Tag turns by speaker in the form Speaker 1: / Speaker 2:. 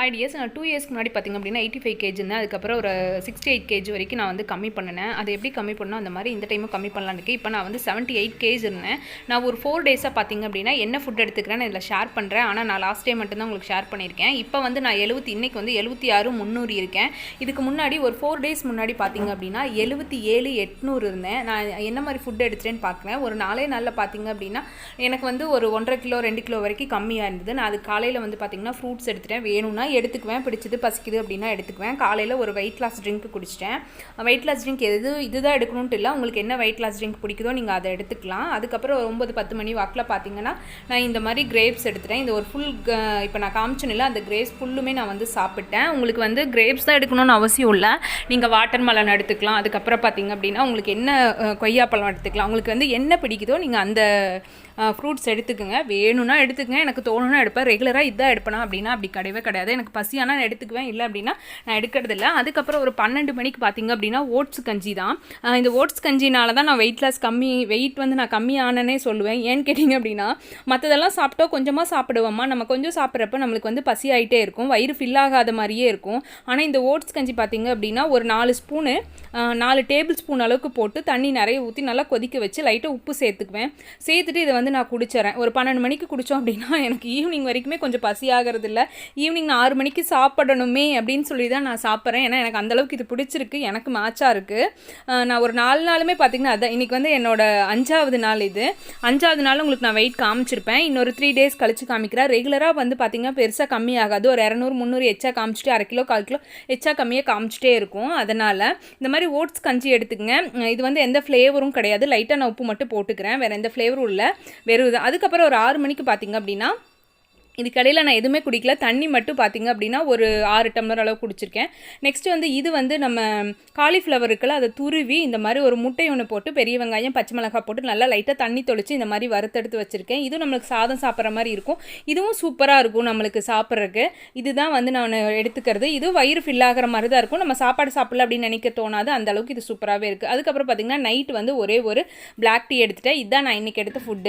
Speaker 1: Hi tears, நான் 2 இயர்ஸ்க்கு முன்னாடி பார்த்திங்க அப்படின்னா 85 கேஜி இருந்தேன். அதுக்கப்புறம் ஒரு 68 கேஜி வரைக்கும் நான் வந்து கம்மி பண்ணினேன். அது எப்படி கம்மி பண்ணணும் அந்த மாதிரி இந்த டைமும் கம்மி பண்ணலான்னு இருக்கேன். இப்போ நான் வந்து 78 கேஜி இருந்தேன். நான் ஒரு 4 டேஸாக பார்த்திங்க அப்படின்னா என்ன ஃபுட் எடுத்துக்கிறேன்னு இதில் ஷேர் பண்ணுறேன். ஆனால் நான் லாஸ்ட் டைம் மட்டும்தான் உங்களுக்கு ஷேர் பண்ணியிருக்கேன். இப்போ வந்து நான் இன்றைக்கி வந்து 76,300 இருக்கேன். இதுக்கு முன்னாடி ஒரு 4 டேஸ் முன்னாடி பார்த்திங்க அப்படின்னா 77,800 இருந்தேன். நான் என்ன மாதிரி ஃபுட் எடுத்துட்டேன்னு பார்க்குறேன். ஒரு 4 நாளில் பார்த்திங்க அப்படின்னா எனக்கு வந்து ஒரு 1.5 கிலோ 2 கிலோ வரைக்கும் கம்மியாக இருந்தது. நான் அது காலையில் வந்து பார்த்திங்கன்னா ஃப்ரூட்ஸ் எடுத்துட்டேன். வேணும்னா எடுத்துக்குவேன், பிடிச்சது பசிக்குது அப்படின்னா எடுத்துக்குவேன். காலையில் ஒரு வெயிட் லாஸ் ட்ரிங்க் குடிச்சிட்டேன். வெயிட் லாஸ் ட்ரிங்க் இதுதான் எடுக்கணும்ட்டு இல்லை, உங்களுக்கு என்ன வெயிட் லாஸ் ட்ரிங்க் பிடிக்குதோ நீங்கள் அதை எடுத்துக்கலாம். அதுக்கப்புறம் 9-10 மணி வாக்கில் பார்த்தீங்கன்னா நான் இந்த மாதிரி கிரேப்ஸ் எடுத்துட்டேன். இந்த ஒரு ஃபுல் இப்போ நான் காமிச்சேன்ல அந்த கிரேப்ஸ் ஃபுல்லுமே நான் வந்து சாப்பிட்டேன். உங்களுக்கு வந்து கிரேப்ஸ் தான் எடுக்கணும்னு அவசியம் இல்லை, நீங்கள் வாட்டர் மெலன் எடுத்துக்கலாம். அதுக்கப்புறம் பார்த்தீங்க அப்படின்னா உங்களுக்கு என்ன கொய்யாப்பழம் எடுத்துக்கலாம். உங்களுக்கு வந்து என்ன பிடிக்குதோ நீங்கள் அந்த ஃப்ரூட்ஸ் எடுத்துக்கோங்க. வேணும்னா எடுத்துக்கங்க, எனக்கு தோணுன்னா எடுப்பேன். ரெகுலராக இதான் எடுப்பேனா அப்படின்னா அப்படி கிடையவே கிடையாது. எனக்கு பசியானா நான் எடுத்துக்குவேன், இல்லை அப்படின்னா நான் எடுக்கிறதில்ல. அதுக்கப்புறம் ஒரு 12 மணிக்கு பார்த்திங்க அப்படின்னா ஓட்ஸ் கஞ்சி தான். இந்த ஓட்ஸ் கஞ்சினால தான் நான் வெயிட் வந்து நான் கம்மியானே சொல்லுவேன். ஏன்னு கேட்டிங்க அப்படின்னா மற்றதெல்லாம் சாப்பிட்டோம் கொஞ்சமாக சாப்பிடுவோம்மா, நம்ம கொஞ்சம் சாப்பிட்றப்ப நம்மளுக்கு வந்து பசி ஆகிட்டே இருக்கும், வயிறு ஃபில் ஆகாத மாதிரியே இருக்கும். ஆனால் இந்த ஓட்ஸ் கஞ்சி பார்த்திங்க அப்படின்னா ஒரு 4 டேபிள் ஸ்பூன் அளவுக்கு போட்டு தண்ணி நிறைய ஊற்றி நல்லா கொதிக்க வச்சு லைட்டாக உப்பு சேர்த்துக்குவேன். சேர்த்துட்டு இதை வந்து நான் குடிச்சிடறேன். ஒரு 12 மணிக்கு குடித்தோம் அப்படின்னா எனக்கு ஈவினிங் வரைக்குமே கொஞ்சம் பசி ஆகிறது இல்லை. ஈவினிங் நான் 6 மணிக்கு சாப்பிடணுமே அப்படின்னு சொல்லி தான் நான் சாப்பிட்றேன். ஏன்னா எனக்கு அந்தளவுக்கு இது பிடிச்சிருக்கு, எனக்கு மேட்சாக இருக்குது. நான் ஒரு 4 நாளுமே பார்த்திங்கன்னா அதான் இன்றைக்கி வந்து என்னோட 5வது நாள். இது 5வது நாள் உங்களுக்கு நான் வெயிட் காமிச்சிருப்பேன். இன்னொரு 3 டேஸ் கழிச்சு காமிக்கிறேன். ரெகுலராக வந்து பார்த்திங்கன்னா பெருசாக கம்மி ஆகாது. ஒரு 200-300 எச்சா காமிச்சிட்டு 1/2 கிலோ 1/4 கிலோ எச்சா கம்மியாக காமிச்சிட்டே இருக்கும். அதனால் இந்த மாதிரி ஓட்ஸ் கஞ்சி எடுத்துக்கங்க. இது வந்து எந்த ஃப்ளேவரும் கிடையாது, லைட்டாக நான் உப்பு மட்டும் போட்டுக்கிறேன், வேறு எந்த ஃப்ளேவரும் இல்லை, வெறும் இது. அதுக்கப்புறம் ஒரு 6 மணிக்கு பார்த்திங்க அப்படின்னா இதுக்கடையில் நான் எதுவுமே குடிக்கல, தண்ணி மட்டும் பார்த்திங்க அப்படின்னா ஒரு 6 டம்ளர் அளவு குடிச்சிருக்கேன். நெக்ஸ்ட்டு வந்து இது வந்து நம்ம காலிஃப்ளவர் இருக்குல்ல, அதை துருவி இந்த மாதிரி ஒரு முட்டை ஒன்று போட்டு பெரிய வெங்காயம் பச்சை மிளகாய் போட்டு நல்லா லைட்டாக தண்ணி தொளிச்சு இந்த மாதிரி வறுத்தெடுத்து வச்சுருக்கேன். இதுவும் நம்மளுக்கு சாதம் சாப்பிட்ற மாதிரி இருக்கும். இதுவும் சூப்பராக இருக்கும் நம்மளுக்கு சாப்பிட்றதுக்கு. இதுதான் வந்து நான் எடுத்துக்கிறது. இது வயிறு ஃபில் ஆகிற மாதிரி தான் இருக்கும். நம்ம சாப்பாடு சாப்பிடல அப்படின்னு நினைக்க தோணாது, அந்த அளவுக்கு இது சூப்பராகவே இருக்குது. அதுக்கப்புறம் பார்த்திங்கன்னா நைட் வந்து ஒரே ஒரு பிளாக் டீ எடுத்துகிட்டேன். இதுதான் நான் இன்றைக்கி எடுத்த ஃபுட்டு.